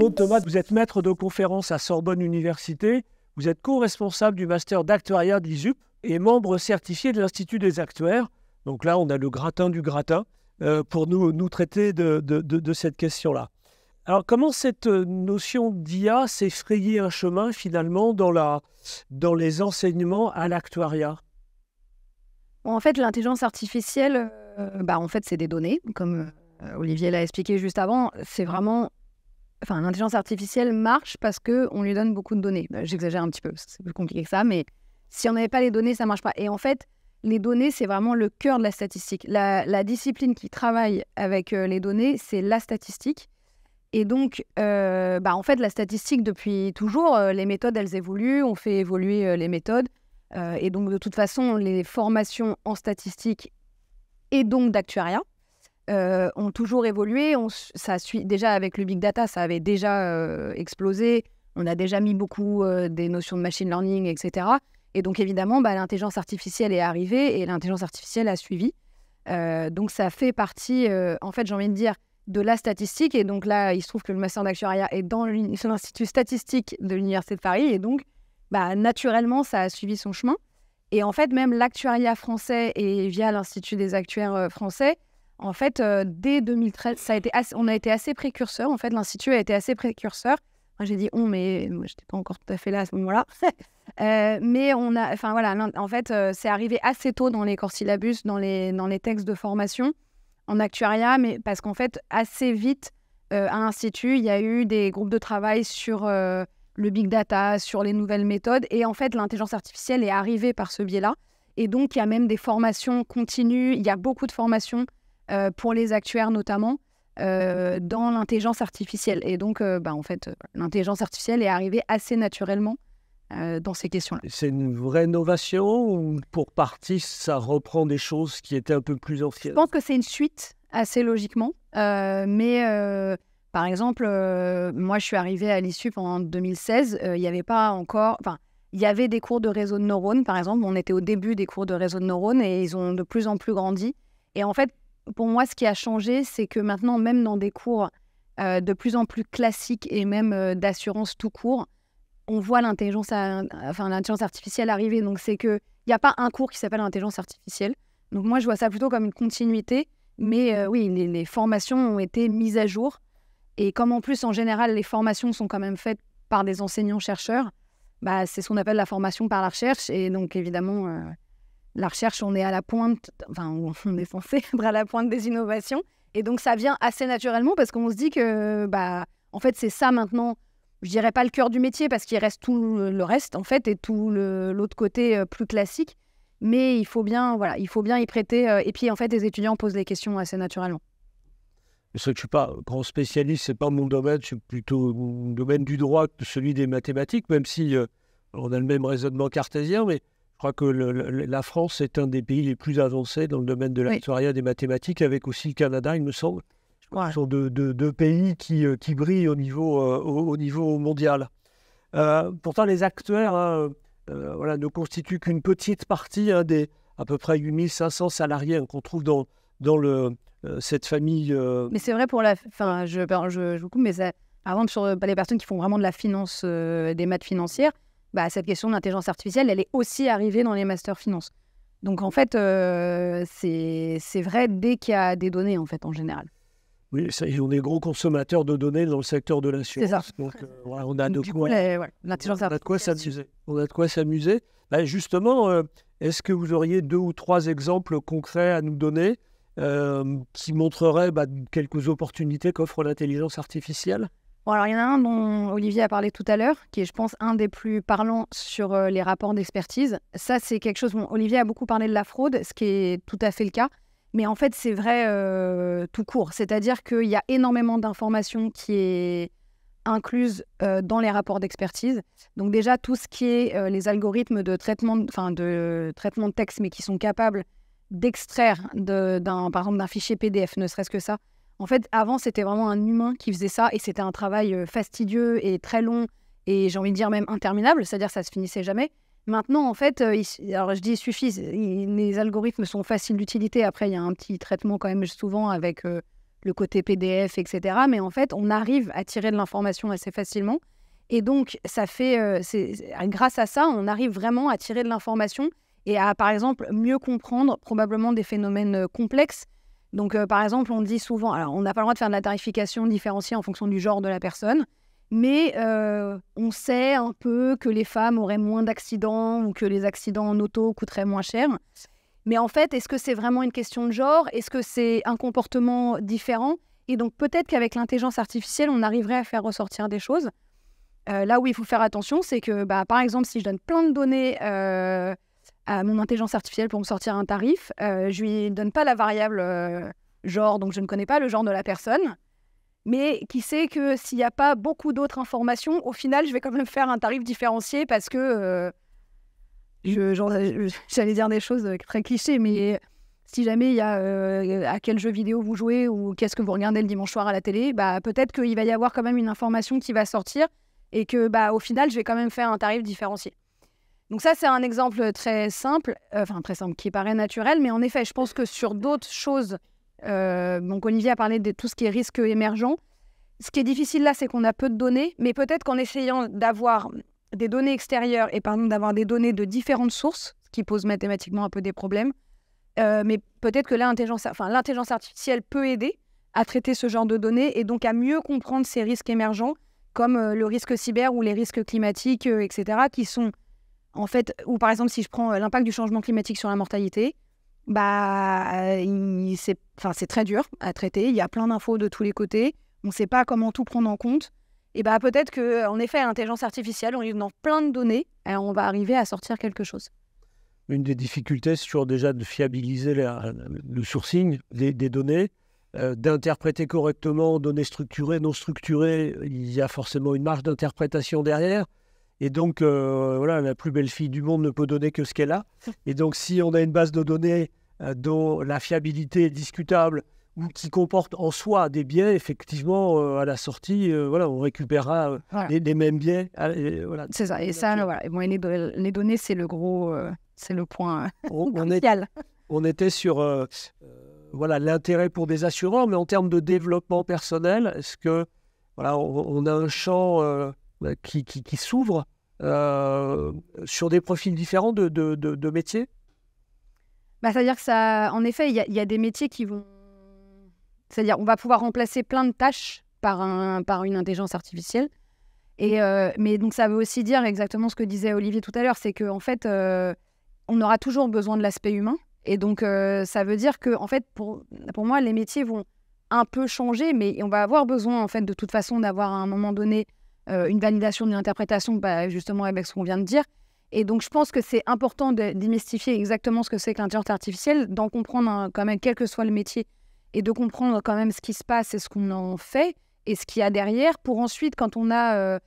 Claude Thomas, vous êtes maître de conférence à Sorbonne Université, vous êtes co-responsable du master d'actuariat de l'ISUP et membre certifié de l'Institut des actuaires. Donc là, on a le gratin du gratin pour nous traiter de cette question-là. Alors, comment cette notion d'IA s'est frayé un chemin finalement dans les enseignements à l'actuariat? En fait, l'intelligence artificielle, en fait, c'est des données, comme Olivier l'a expliqué juste avant. C'est vraiment... Enfin, l'intelligence artificielle marche parce qu'on lui donne beaucoup de données. J'exagère un petit peu, c'est plus compliqué que ça, mais si on n'avait pas les données, ça ne marche pas. Et en fait, les données, c'est vraiment le cœur de la statistique. La discipline qui travaille avec les données, c'est la statistique. Et donc, en fait, la statistique, depuis toujours, les méthodes, elles évoluent, on fait évoluer les méthodes. Et donc, de toute façon, les formations en statistique et donc d'actuariat ont toujours évolué. Ça suit, déjà, avec le big data, ça avait déjà explosé. On a déjà mis beaucoup des notions de machine learning, etc. Et donc, évidemment, l'intelligence artificielle est arrivée et l'intelligence artificielle a suivi. Donc, ça fait partie, en fait, j'ai envie de dire, de la statistique. Et donc là, il se trouve que le master d'actuariat est dans l'Institut statistique de l'Université de Paris. Et donc, naturellement, ça a suivi son chemin. Et en fait, même l'actuariat français et via l'Institut des actuaires français, en fait, dès 2013, on a été assez précurseurs. En fait, l'Institut a été assez précurseur. Moi, j'ai dit « on », mais moi, je n'étais pas encore tout à fait là à ce moment-là. Mais on a, enfin voilà, en fait, c'est arrivé assez tôt dans les corps syllabus, dans les textes de formation en actuariat, mais parce qu'en fait, assez vite, à l'Institut, il y a eu des groupes de travail sur le big data, sur les nouvelles méthodes. Et en fait, l'intelligence artificielle est arrivée par ce biais-là. Et donc, il y a même des formations continues. Il y a beaucoup de formations pour les actuaires notamment, dans l'intelligence artificielle. Et donc, en fait, l'intelligence artificielle est arrivée assez naturellement dans ces questions-là. C'est une vraie innovation ou pour partie, ça reprend des choses qui étaient un peu plus anciennes? Je pense que c'est une suite, assez logiquement. Par exemple, moi, je suis arrivée à l'ISUP en 2016. Il n'y avait pas encore... Enfin, il y avait des cours de réseau de neurones, par exemple. On était au début des cours de réseau de neurones et ils ont de plus en plus grandi. Et en fait, pour moi, ce qui a changé, c'est que maintenant, même dans des cours de plus en plus classiques et même d'assurance tout court, on voit l'intelligence artificielle arriver. Donc, c'est qu'il n'y a pas un cours qui s'appelle l'intelligence artificielle. Donc, moi, je vois ça plutôt comme une continuité. Mais oui, les formations ont été mises à jour. Et comme en plus, en général, les formations sont quand même faites par des enseignants-chercheurs, c'est ce qu'on appelle la formation par la recherche. Et donc, évidemment, la recherche, on est à la pointe, on est censé être à la pointe des innovations. Et donc, ça vient assez naturellement parce qu'on se dit que, en fait, c'est ça maintenant, je dirais pas le cœur du métier parce qu'il reste tout le reste, en fait, et tout l'autre côté plus classique. Mais il faut bien y prêter. Et puis, en fait, les étudiants posent des questions assez naturellement. C'est vrai que je ne suis pas grand spécialiste, ce n'est pas mon domaine, je suis plutôt au domaine du droit que celui des mathématiques, même si on a le même raisonnement cartésien, mais je crois que la France est un des pays les plus avancés dans le domaine de l'actuariat des mathématiques, avec aussi le Canada, il me semble. Ce sont deux pays qui brillent au niveau mondial. Pourtant, les actuaires ne constituent qu'une petite partie des à peu près 8500 salariés qu'on trouve dans cette famille. Mais c'est vrai pour je vous coupe, mais par exemple, sur les personnes qui font vraiment de la finance, des maths financières, cette question d'intelligence artificielle, elle est aussi arrivée dans les masters finance. Donc, en fait, c'est vrai dès qu'il y a des données, en fait, en général. Oui, on est gros consommateurs de données dans le secteur de l'assurance. C'est ça. Donc, on a de quoi s'amuser. Justement, est-ce que vous auriez 2 ou 3 exemples concrets à nous donner qui montreraient quelques opportunités qu'offre l'intelligence artificielle? Bon, alors, il y en a un dont Olivier a parlé tout à l'heure, qui est, je pense, un des plus parlants sur les rapports d'expertise. Ça, c'est quelque chose... Olivier a beaucoup parlé de la fraude, ce qui est tout à fait le cas. Mais en fait, c'est vrai tout court. C'est-à-dire qu'il y a énormément d'informations qui est incluse dans les rapports d'expertise. Donc déjà, tout ce qui est les algorithmes de traitement de texte, mais qui sont capables d'extraire, par exemple, d'un fichier PDF, ne serait-ce que ça. En fait, avant, c'était vraiment un humain qui faisait ça, et c'était un travail fastidieux et très long, et j'ai envie de dire même interminable, c'est-à-dire que ça ne se finissait jamais. Maintenant, en fait, alors je dis il suffit, les algorithmes sont faciles d'utilité. Après, il y a un petit traitement quand même souvent avec le côté PDF, etc. Mais en fait, on arrive à tirer de l'information assez facilement. Et donc, ça fait, grâce à ça, on arrive vraiment à tirer de l'information et à, par exemple, mieux comprendre probablement des phénomènes complexes. Donc, par exemple, on dit souvent, alors on n'a pas le droit de faire de la tarification différenciée en fonction du genre de la personne, mais on sait un peu que les femmes auraient moins d'accidents ou que les accidents en auto coûteraient moins cher. Mais en fait, est-ce que c'est vraiment une question de genre? Est-ce que c'est un comportement différent? Et donc, peut-être qu'avec l'intelligence artificielle, on arriverait à faire ressortir des choses. Là où il faut faire attention, c'est que, par exemple, si je donne plein de données à mon intelligence artificielle pour me sortir un tarif, je lui donne pas la variable genre, donc je ne connais pas le genre de la personne, mais qui sait que s'il n'y a pas beaucoup d'autres informations, au final, je vais quand même faire un tarif différencié parce que, j'allais dire des choses très clichés, mais si jamais il y a à quel jeu vidéo vous jouez ou qu'est-ce que vous regardez le dimanche soir à la télé, peut-être qu'il va y avoir quand même une information qui va sortir et que, au final, je vais quand même faire un tarif différencié. Donc ça, c'est un exemple très simple, qui paraît naturel, mais en effet, je pense que sur d'autres choses, donc Olivier a parlé de tout ce qui est risque émergent. Ce qui est difficile là, c'est qu'on a peu de données, mais peut-être qu'en essayant d'avoir des données extérieures et d'avoir des données de différentes sources, ce qui pose mathématiquement un peu des problèmes, mais peut-être que l'intelligence artificielle peut aider à traiter ce genre de données et donc à mieux comprendre ces risques émergents, comme le risque cyber ou les risques climatiques, etc., qui sont en fait, ou par exemple, si je prends l'impact du changement climatique sur la mortalité, c'est très dur à traiter. Il y a plein d'infos de tous les côtés. On ne sait pas comment tout prendre en compte. Et peut-être qu'en effet, l'intelligence artificielle, en lui donnant plein de données, on va arriver à sortir quelque chose. Une des difficultés, c'est toujours déjà de fiabiliser le sourcing des données, d'interpréter correctement données structurées, non structurées. Il y a forcément une marge d'interprétation derrière. Et donc, la plus belle fille du monde ne peut donner que ce qu'elle a. Et donc, si on a une base de données dont la fiabilité est discutable ou qui comporte en soi des biais, effectivement, à la sortie, on récupérera les mêmes biais. Voilà. C'est ça. Et ça, les données, c'est le gros, c'est le point crucial. On était sur l'intérêt pour des assureurs, mais en termes de développement personnel, est-ce que on a un champ qui s'ouvre sur des profils différents de métiers? C'est-à-dire que ça, en effet, il y a des métiers qui vont... C'est-à-dire on va pouvoir remplacer plein de tâches par une intelligence artificielle. Mais donc ça veut aussi dire exactement ce que disait Olivier tout à l'heure, c'est qu'en fait, on aura toujours besoin de l'aspect humain. Et donc ça veut dire que, en fait, pour moi, les métiers vont un peu changer, mais on va avoir besoin, en fait, de toute façon, d'avoir à un moment donné une validation d'une interprétation, justement avec ce qu'on vient de dire. Et donc, je pense que c'est important de démystifier exactement ce que c'est que l'intelligence artificielle, d'en comprendre quand même, quel que soit le métier, et de comprendre quand même ce qui se passe et ce qu'on en fait, et ce qu'il y a derrière, pour ensuite, quand on a...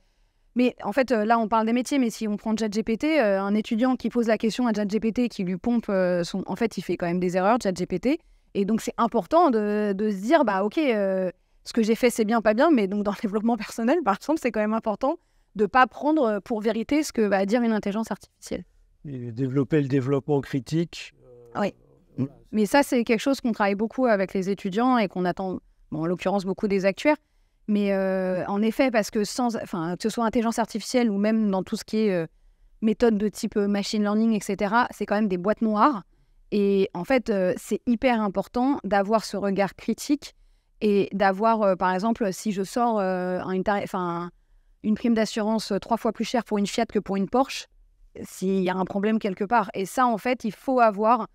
Mais en fait, là, on parle des métiers, mais si on prend ChatGPT, un étudiant qui pose la question à ChatGPT, qui lui pompe En fait, il fait quand même des erreurs, ChatGPT. Et donc, c'est important de se dire, OK, ce que j'ai fait, c'est bien, pas bien, mais donc dans le développement personnel, par exemple, c'est quand même important de ne pas prendre pour vérité ce que va dire une intelligence artificielle. Et développer le développement critique. Oui. Mais ça, c'est quelque chose qu'on travaille beaucoup avec les étudiants et qu'on attend, en l'occurrence, beaucoup des actuaires. Mais en effet, parce que que ce soit intelligence artificielle ou même dans tout ce qui est méthode de type machine learning, etc., c'est quand même des boîtes noires. Et en fait, c'est hyper important d'avoir ce regard critique et d'avoir, par exemple, si je sors une prime d'assurance 3 fois plus chère pour une Fiat que pour une Porsche, s'il y a un problème quelque part. Et ça, en fait, il faut avoir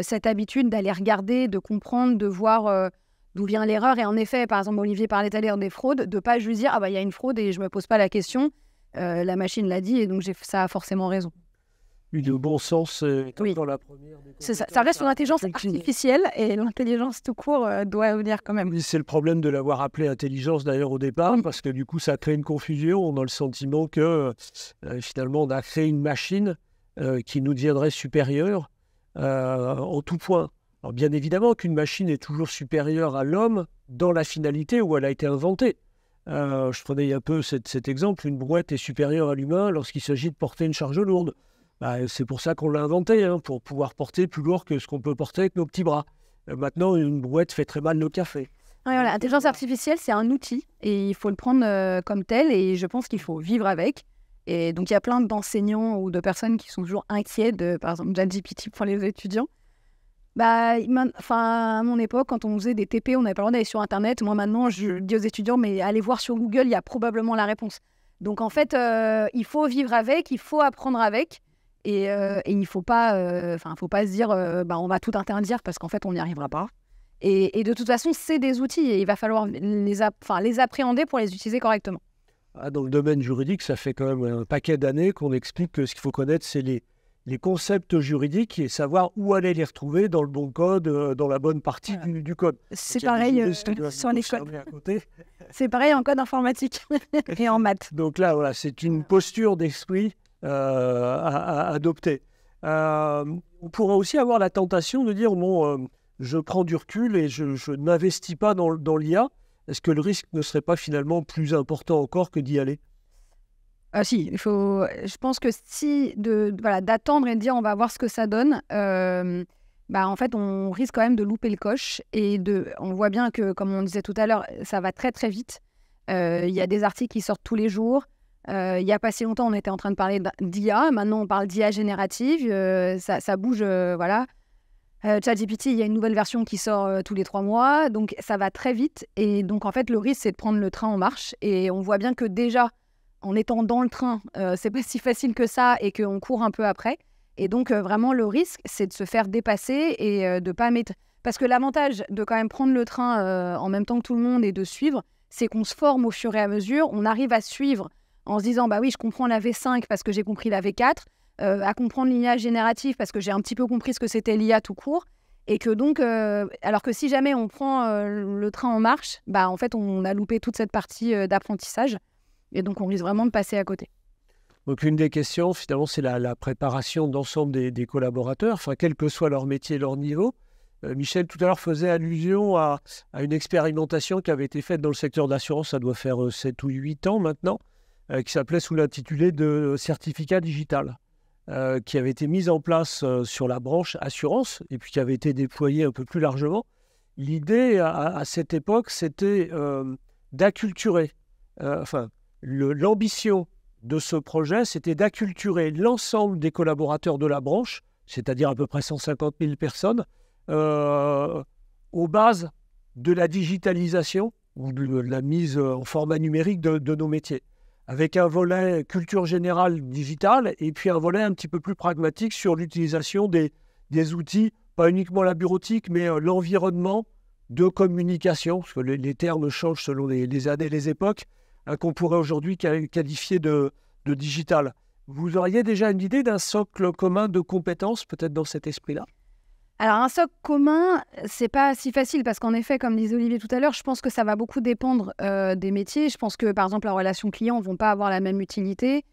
cette habitude d'aller regarder, de comprendre, de voir d'où vient l'erreur. Et en effet, par exemple, Olivier parlait tout à l'heure des fraudes, de ne pas juste dire « Ah il y a une fraude et je ne me pose pas la question, la machine l'a dit et donc ça a forcément raison ». Le bon sens dans la première. C'est ça reste une intelligence artificielle et l'intelligence tout court doit venir quand même. Oui, c'est le problème de l'avoir appelé intelligence d'ailleurs au départ, parce que du coup ça crée une confusion. On a le sentiment que finalement on a créé une machine qui nous deviendrait supérieure en tout point. Alors bien évidemment qu'une machine est toujours supérieure à l'homme dans la finalité où elle a été inventée. Je prenais un peu cet exemple, une brouette est supérieure à l'humain lorsqu'il s'agit de porter une charge lourde. C'est pour ça qu'on l'a inventé, pour pouvoir porter plus lourd que ce qu'on peut porter avec nos petits bras. Maintenant, une brouette fait très mal le café. Ouais, voilà, l'intelligence artificielle, c'est un outil et il faut le prendre comme tel et je pense qu'il faut vivre avec. Et donc, il y a plein d'enseignants ou de personnes qui sont toujours inquiets de, par exemple, ChatGPT pour les étudiants. Bah, à mon époque, quand on faisait des TP, on n'avait pas le droit d'aller sur Internet. Moi, maintenant, je dis aux étudiants, mais allez voir sur Google, il y a probablement la réponse. Donc, en fait, il faut vivre avec, il faut apprendre avec. Et il ne faut pas se dire, on va tout interdire parce qu'en fait, on n'y arrivera pas. Et de toute façon, c'est des outils et il va falloir les appréhender pour les utiliser correctement. Dans le domaine juridique, ça fait quand même un paquet d'années qu'on explique que ce qu'il faut connaître, c'est les concepts juridiques et savoir où aller les retrouver dans le bon code, dans la bonne partie du code. C'est pareil sur les codes. C'est pareil en code informatique et en maths. Donc là, voilà, c'est une posture d'esprit à adopter. On pourrait aussi avoir la tentation de dire, je prends du recul et je ne m'investis pas dans l'IA. Est-ce que le risque ne serait pas finalement plus important encore que d'y aller ? Si, je pense que d'attendre et de dire on va voir ce que ça donne, en fait, on risque quand même de louper le coche. Et on voit bien que, comme on disait tout à l'heure, ça va très très vite. Il y a des articles qui sortent tous les jours. Il n'y a pas si longtemps, on était en train de parler d'IA. Maintenant, on parle d'IA générative. Ça bouge, voilà. ChatGPT, il y a une nouvelle version qui sort tous les 3 mois. Donc, ça va très vite. Et donc, en fait, le risque, c'est de prendre le train en marche. Et on voit bien que déjà, en étant dans le train, c'est pas si facile que ça et qu'on court un peu après. Et donc, vraiment, le risque, c'est de se faire dépasser et de pas mettre... Parce que l'avantage de quand même prendre le train en même temps que tout le monde et de suivre, c'est qu'on se forme au fur et à mesure. On arrive à suivre en se disant, bah oui, je comprends la V5 parce que j'ai compris la V4, à comprendre l'IA générative parce que j'ai un petit peu compris ce que c'était l'IA tout court. Et que donc, alors que si jamais on prend le train en marche, en fait, on a loupé toute cette partie d'apprentissage. Et donc, on risque vraiment de passer à côté. Donc, une des questions, finalement, c'est la préparation d'ensemble des collaborateurs, quel que soit leur métier et leur niveau. Michel, tout à l'heure, faisait allusion à une expérimentation qui avait été faite dans le secteur de l'assurance, ça doit faire 7 ou 8 ans maintenant, qui s'appelait sous l'intitulé de certificat digital, qui avait été mise en place sur la branche assurance et puis qui avait été déployée un peu plus largement. L'idée, à cette époque, c'était d'acculturer, l'ambition de ce projet, c'était d'acculturer l'ensemble des collaborateurs de la branche, c'est-à-dire à peu près 150 000 personnes, aux bases de la digitalisation ou de la mise en format numérique de nos métiers, avec un volet culture générale digitale et puis un volet un petit peu plus pragmatique sur l'utilisation des outils, pas uniquement la bureautique, mais l'environnement de communication, parce que les termes changent selon les années et les époques, qu'on pourrait aujourd'hui qualifier de digital. Vous auriez déjà une idée d'un socle commun de compétences, peut-être dans cet esprit-là ? Alors, un socle commun, c'est pas si facile parce qu'en effet, comme disait Olivier tout à l'heure, je pense que ça va beaucoup dépendre des métiers. Je pense que, par exemple, la relation client ne vont pas avoir la même utilité,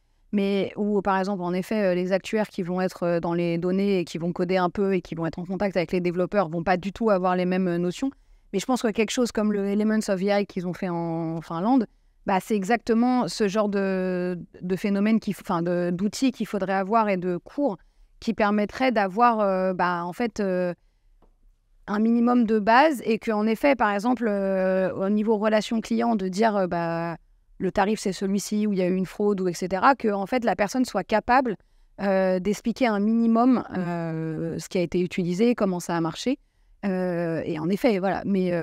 ou par exemple, en effet, les actuaires qui vont être dans les données et qui vont coder un peu et qui vont être en contact avec les développeurs ne vont pas du tout avoir les mêmes notions. Mais je pense que quelque chose comme le Elements of AI qu'ils ont fait en Finlande, c'est exactement ce genre de phénomène, d'outils qu'il faudrait avoir et de cours qui permettrait d'avoir un minimum de base et qu'en effet, par exemple, au niveau relation client, de dire le tarif c'est celui-ci ou il y a eu une fraude ou etc., que en fait, la personne soit capable d'expliquer un minimum ce qui a été utilisé, comment ça a marché. Et en effet, voilà. Mais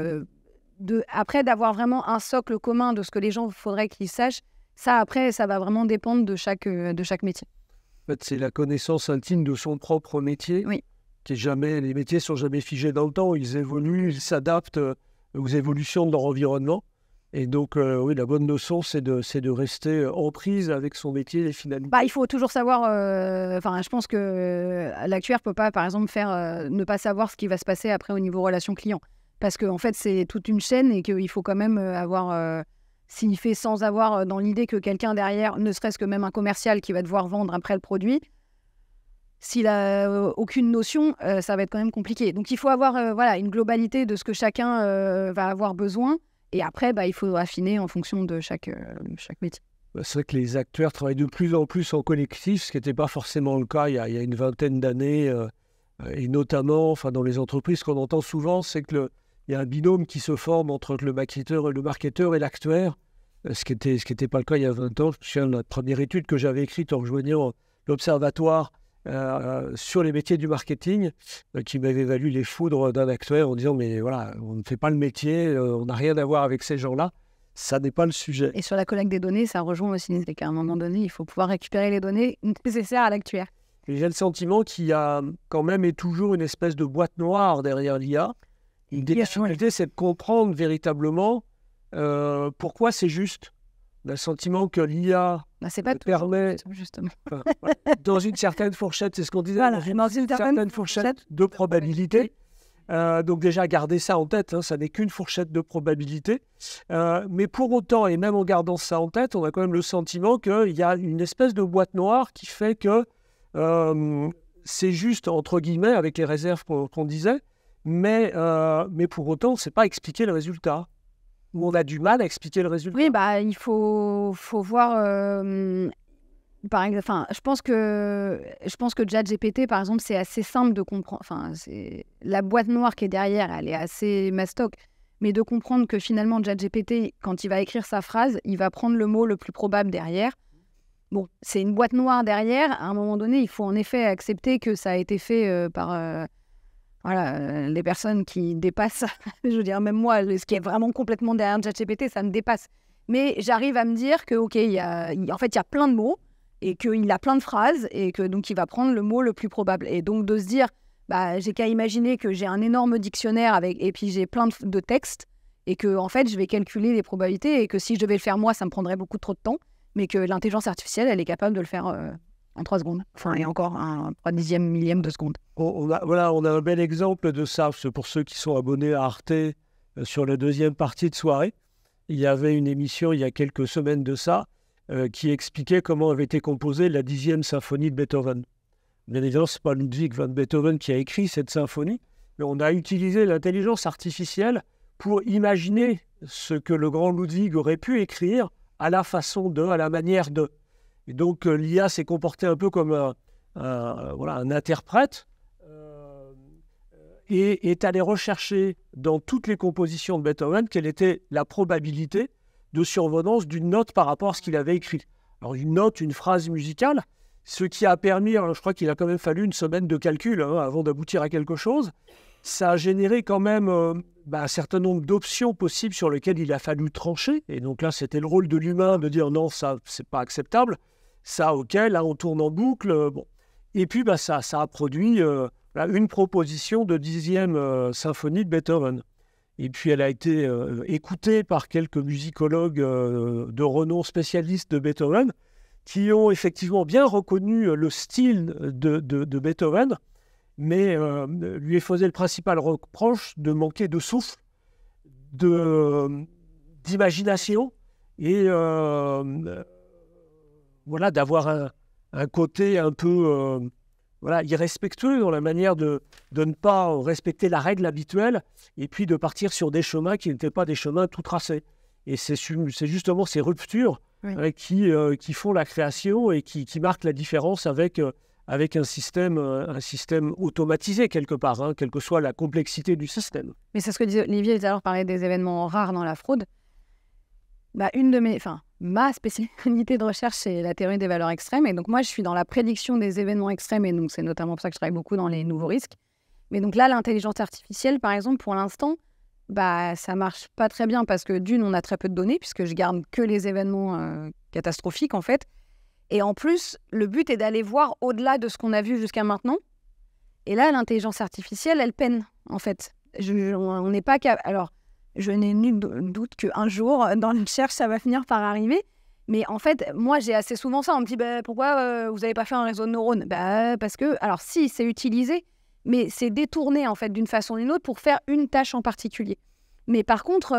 après, d'avoir vraiment un socle commun de ce que les gens faudrait qu'ils sachent, ça, après, ça va vraiment dépendre de chaque métier. En fait, c'est la connaissance intime de son propre métier. Oui. Les métiers ne sont jamais figés dans le temps. Ils évoluent, ils s'adaptent aux évolutions de leur environnement. Et donc, oui, la bonne notion, c'est de rester en prise avec son métier et les finalités. Il faut toujours savoir... je pense que l'actuaire ne peut pas, par exemple, ne pas savoir ce qui va se passer après au niveau relation client. Parce qu'en fait, c'est toute une chaîne et qu'il faut quand même avoir... S'il fait sans avoir dans l'idée que quelqu'un derrière, ne serait-ce que même un commercial qui va devoir vendre après le produit, s'il n'a aucune notion, ça va être quand même compliqué. Donc, il faut avoir une globalité de ce que chacun va avoir besoin. Et après, il faut affiner en fonction de chaque métier. C'est vrai que les acteurs travaillent de plus en plus en collectif, ce qui n'était pas forcément le cas il y a une vingtaine d'années. Et notamment, dans les entreprises, ce qu'on entend souvent, c'est que il y a un binôme qui se forme entre le marketeur et l'actuaire, ce qui était pas le cas il y a 20 ans. Je me souviens de la première étude que j'avais écrite en rejoignant l'observatoire sur les métiers du marketing, qui m'avait valu les foudres d'un actuaire en disant mais voilà, on ne fait pas le métier, on n'a rien à voir avec ces gens-là, ça n'est pas le sujet. Et sur la collecte des données, ça rejoint aussi, c'est qu'à un moment donné, il faut pouvoir récupérer les données nécessaires à l'actuaire. Et j'ai le sentiment qu'il y a quand même et toujours une espèce de boîte noire derrière l'IA. Une des difficultés, c'est de comprendre véritablement pourquoi c'est juste. On a le sentiment que l'IA c'est pas permet, justement. Dans une certaine fourchette, c'est ce qu'on disait, Voilà, dans une certaine fourchette de probabilité. Donc déjà, gardez ça en tête, hein, ça n'est qu'une fourchette de probabilité. Mais pour autant, et même en gardant ça en tête, on a quand même le sentiment qu'il y a une espèce de boîte noire qui fait que c'est juste, entre guillemets, avec les réserves qu'on disait, mais pour autant, c'est pas expliquer le résultat. Ou on a du mal à expliquer le résultat. Oui, il faut voir... par exemple, je pense que ChatGPT, par exemple, c'est assez simple de comprendre. La boîte noire qui est derrière, elle est assez mastoc. Mais de comprendre que finalement, ChatGPT, quand il va écrire sa phrase, il va prendre le mot le plus probable derrière. Bon, c'est une boîte noire derrière. À un moment donné, il faut en effet accepter que ça a été fait par les personnes qui dépassent. Je veux dire, même moi, ce qui est vraiment complètement derrière ChatGPT, ça me dépasse. Mais j'arrive à me dire que, OK, il y a plein de mots et qu'il a plein de phrases et que donc il va prendre le mot le plus probable. Et donc de se dire, j'ai qu'à imaginer que j'ai un énorme dictionnaire et puis j'ai plein de textes et que en fait, je vais calculer les probabilités et que si je devais le faire moi, ça me prendrait beaucoup trop de temps. Mais que l'intelligence artificielle, elle est capable de le faire en 3 secondes. Et encore un 3/10 millième de seconde. On a un bel exemple de ça. Pour ceux qui sont abonnés à Arte, sur la deuxième partie de soirée, il y avait une émission il y a quelques semaines de ça qui expliquait comment avait été composée la 10e symphonie de Beethoven. Bien évidemment, ce n'est pas Ludwig van Beethoven qui a écrit cette symphonie, mais on a utilisé l'intelligence artificielle pour imaginer ce que le grand Ludwig aurait pu écrire à la façon de, à la manière de. Et donc, l'IA s'est comportée un peu comme un interprète et est allé rechercher dans toutes les compositions de Beethoven quelle était la probabilité de survenance d'une note par rapport à ce qu'il avait écrit. Alors, une note, une phrase musicale, ce qui a permis, je crois qu'il a quand même fallu une semaine de calcul avant d'aboutir à quelque chose. Ça a généré quand même un certain nombre d'options possibles sur lesquelles il a fallu trancher. Et donc là, c'était le rôle de l'humain de dire non, ça, c'est pas acceptable. Ça, OK, là, on tourne en boucle. Bon. Et puis, ça a produit une proposition de 10e symphonie de Beethoven. Et puis, elle a été écoutée par quelques musicologues de renom spécialistes de Beethoven qui ont effectivement bien reconnu le style de Beethoven, mais lui faisaient le principal reproche de manquer de souffle, d'imagination et d'avoir un côté un peu irrespectueux dans la manière de ne pas respecter la règle habituelle et puis de partir sur des chemins qui n'étaient pas des chemins tout tracés. Et c'est justement ces ruptures qui font la création et qui marquent la différence avec un système automatisé quelque part, quelle que soit la complexité du système. Mais c'est ce que disait Olivier tout à l'heure, parlait des événements rares dans la fraude. Ma spécialité de recherche, c'est la théorie des valeurs extrêmes. Et donc moi, je suis dans la prédiction des événements extrêmes. Et donc c'est notamment pour ça que je travaille beaucoup dans les nouveaux risques. Mais donc là, l'intelligence artificielle, par exemple, pour l'instant, ça marche pas très bien parce que d'une, on a très peu de données puisque je garde que les événements catastrophiques en fait. Et en plus, le but est d'aller voir au-delà de ce qu'on a vu jusqu'à maintenant. Et là, l'intelligence artificielle, elle peine, en fait. On n'est pas capable... Alors, je n'ai nul doute qu'un jour, dans la recherche, ça va finir par arriver. Mais en fait, moi, j'ai assez souvent ça. On me dit, pourquoi vous n'avez pas fait un réseau de neurones ? Parce que... Alors, si, c'est utilisé, mais c'est détourné, en fait, d'une façon ou d'une autre pour faire une tâche en particulier. Mais par contre,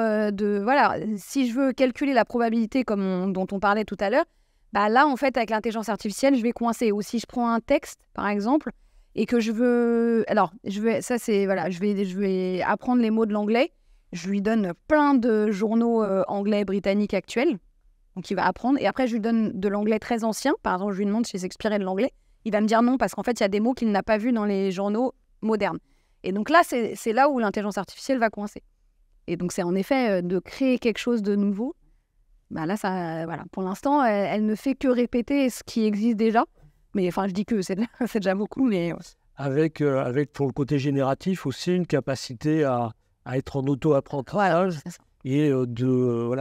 si je veux calculer la probabilité dont on parlait tout à l'heure, là, en fait, avec l'intelligence artificielle, je vais coincer. Ou si je prends un texte, par exemple, et que je veux... Alors, je vais apprendre les mots de l'anglais. Je lui donne plein de journaux anglais britanniques actuels. Donc, il va apprendre. Et après, je lui donne de l'anglais très ancien. Par exemple, je lui demande si c'est expiré de l'anglais. Il va me dire non, parce qu'en fait, il y a des mots qu'il n'a pas vus dans les journaux modernes. Et donc là, c'est là où l'intelligence artificielle va coincer. Et donc, c'est en effet de créer quelque chose de nouveau. Bah là, ça, voilà. Pour l'instant, elle ne fait que répéter ce qui existe déjà. Mais enfin, je dis que c'est déjà beaucoup. Mais... Avec, pour le côté génératif aussi, une capacité à être en auto-apprentissage et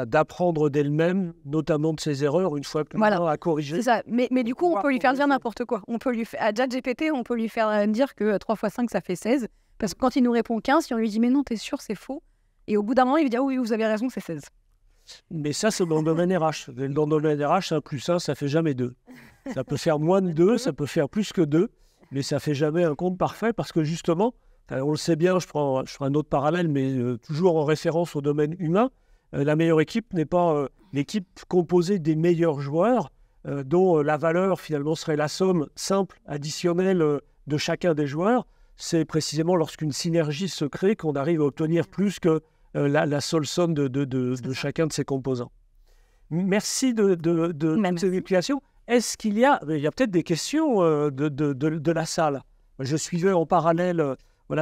d'apprendre d'elle-même, notamment de ses erreurs, une fois que à corriger. C'est ça. Mais du coup, on peut lui faire dire n'importe quoi. On peut à ChatGPT, on peut lui faire dire que 3 x 5, ça fait 16. Parce que quand il nous répond 15, si on lui dit « mais non, t'es sûr, c'est faux ?» Et au bout d'un moment, il va dire « oui, vous avez raison, c'est 16. » Mais ça, c'est dans le domaine RH. Dans le domaine RH, 1 plus 1, ça fait jamais 2. Ça peut faire moins de 2, ça peut faire plus que 2, mais ça fait jamais un compte parfait parce que justement, on le sait bien, je prends un autre parallèle, mais toujours en référence au domaine humain, la meilleure équipe n'est pas l'équipe composée des meilleurs joueurs dont la valeur finalement serait la somme simple, additionnelle de chacun des joueurs. C'est précisément lorsqu'une synergie se crée qu'on arrive à obtenir plus que la seule somme de chacun de ses composants. Merci de cette explication. Est-ce qu'il y a peut-être des questions de la salle? Je suivais en parallèle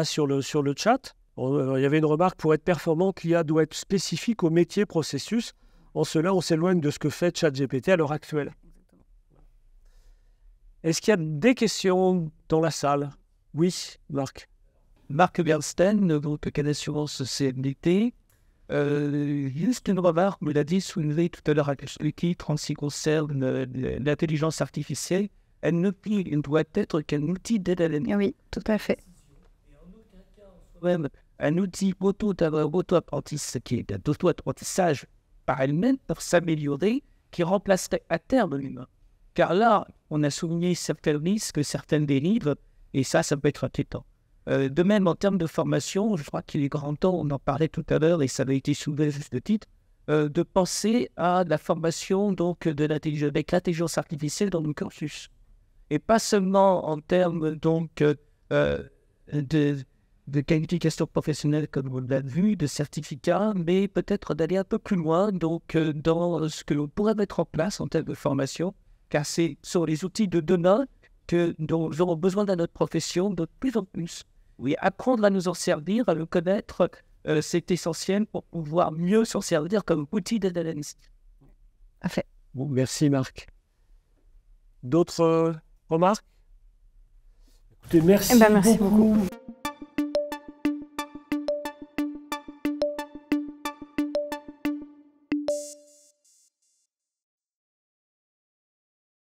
sur le chat. Il y avait une remarque, pour être performante, l'IA doit être spécifique au métier processus. En cela, on s'éloigne de ce que fait ChatGPT à l'heure actuelle. Est-ce qu'il y a des questions dans la salle? Oui, Marc. Marc Bernstein, donc Caisse d'assurance CNDT. Juste une remarque, vous l'avez soulevé tout à l'heure à Wiki, en ce qui concerne l'intelligence artificielle, elle doit être qu'un outil d'aide à l'analyse. Oui, tout à fait. Même un outil d'auto-apprentissage par elle-même pour s'améliorer, qui remplacerait à terme l'humain. Car là, on a souligné certains risques, certaines dérives, et ça peut être inquiétant. De même, en termes de formation, je crois qu'il est grand temps, on en parlait tout à l'heure, et ça avait été soulevé juste de titre, de penser à la formation donc, avec l'intelligence artificielle dans nos cursus. Et pas seulement en termes donc, de qualification professionnelle, comme on l'a vu, de certificats, mais peut-être d'aller un peu plus loin donc, dans ce que l'on pourrait mettre en place en termes de formation, car c'est sur les outils de demain dont nous aurons besoin dans notre profession de plus en plus. Oui, apprendre à nous en servir, à le connaître, c'est essentiel pour pouvoir mieux s'en servir comme outil d'analyse. Parfait. Bon, merci Marc. D'autres remarques? Écoutez, merci merci beaucoup.